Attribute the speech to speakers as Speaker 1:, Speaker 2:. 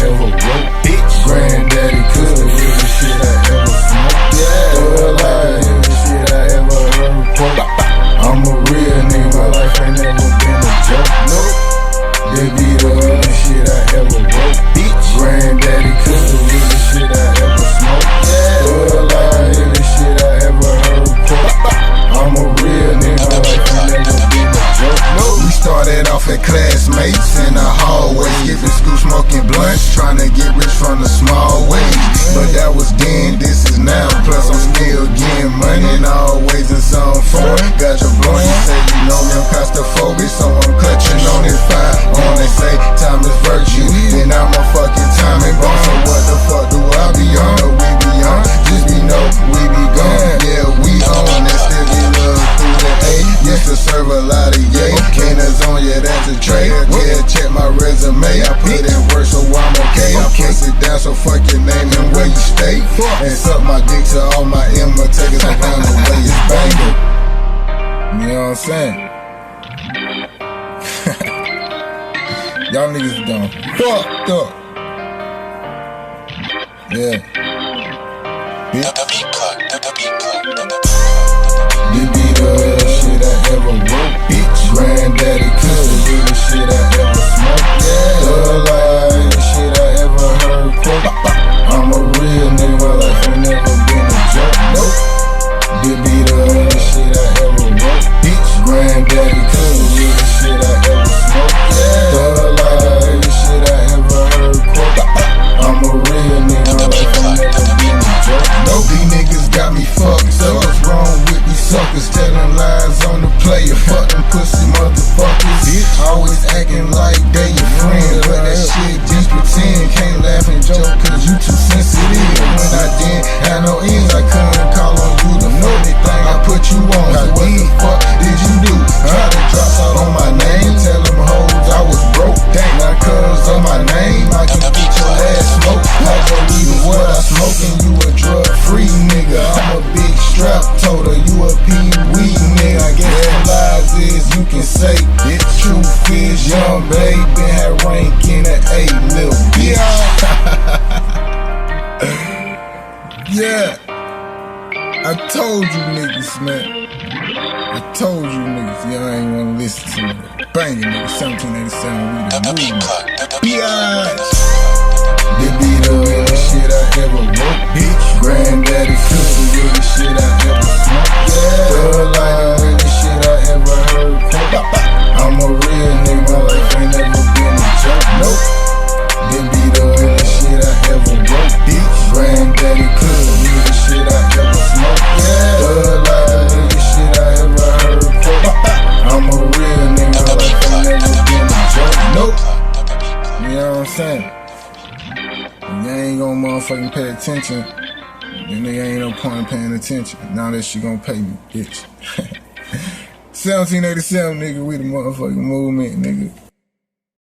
Speaker 1: ever wrote, bitch. Granddaddy cooked the realest shit I ever smoked. Yeah, like the realest shit I ever heard quote. I'm a real nigga, my life ain't never been a joke. Nope. They be the realest shit I ever wrote, bitch. Granddaddy cooked the realest shit I ever smoked. Yeah, like the realest shit I ever heard quote. I'm a real nigga, my life ain't never been a joke. Nope. We started off as classmates in the hallway, skipping school, smoking blunts, trying to get rich from the small wage. But that was then, this is now. Plus I'm still getting money and always in some form. Got your blunt, you say you know me, I'm claustrophobic, so I'm clutching on this fire. On they say time is virtue, then I'm a fucking timing bomb. So what the fuck do I be on? Or we be on? Just be know we be gone. Yeah, we on and still get love through the A. Used to serve a lot of yay. Cannons on, yeah, that's a trade. Yeah, check my resume. I put in work, so I'm okay. I press it down, so fuck your name and where you stay. And suck my dick to all my imitators around the way it's banging. You know what I'm saying? Y'all niggas done fucked up. Yeah. This be the realest shit I ever wrote, bitch. Granddaddy cooked the realest shit I ever smoked. Yeah, like the realest shit I ever heard quote. I'm a real nigga, my life ain't never been a joke. Nope. This be the realest shit I ever wrote, bitch. Granddaddy cooked the realest shit I ever smoked. Yeah, like the realest shit I ever heard quote. I'm a real nigga, my life ain't never been a joke. Nope. These niggas got me fucked up. What's wrong with these suckers? Telling lies on the player. Fuck them pussy motherfuckers. Always acting like they your friend, but that shit just pretend. Can't laugh and joke cause you too sensitive. When I didn't have no ends, I couldn't call on you. The funny thing I put you on. So what the fuck did you do? Try to drop out on my name. Tell them hoes I was broke. Now cause of my name, I can get your ass smoked. I don't even what I smoking. You a drug free nigga. I'm a big strap. Told her you a pee-wee nigga. I guess the lies is you can say it. Truth is young baby had rank in the A, little bitch. Yeah. I told you niggas, man. I told you niggas, y'all ain't wanna listen to me. Banging nigga, 1787, we the movement. B.I.G. This be the realest shit I ever wrote, bitch. Granddaddy cooked the realest shit I ever smoked. Yeah, like the realest shit I ever heard quote. I'm a real nigga, my life ain't never been a joke. Nope. This be the realest shit I ever wrote, bitch. Granddaddy cooked the realest shit I ever smoked. Yeah, like the realest shit I ever heard quote. I'm a real nigga, my life ain't never been a joke. Nope. You know what I'm saying? If you ain't gonna motherfucking pay attention, then nigga ain't no point in paying attention. Now that shit gonna pay me, bitch. 1787, nigga, we the motherfucking movement, nigga.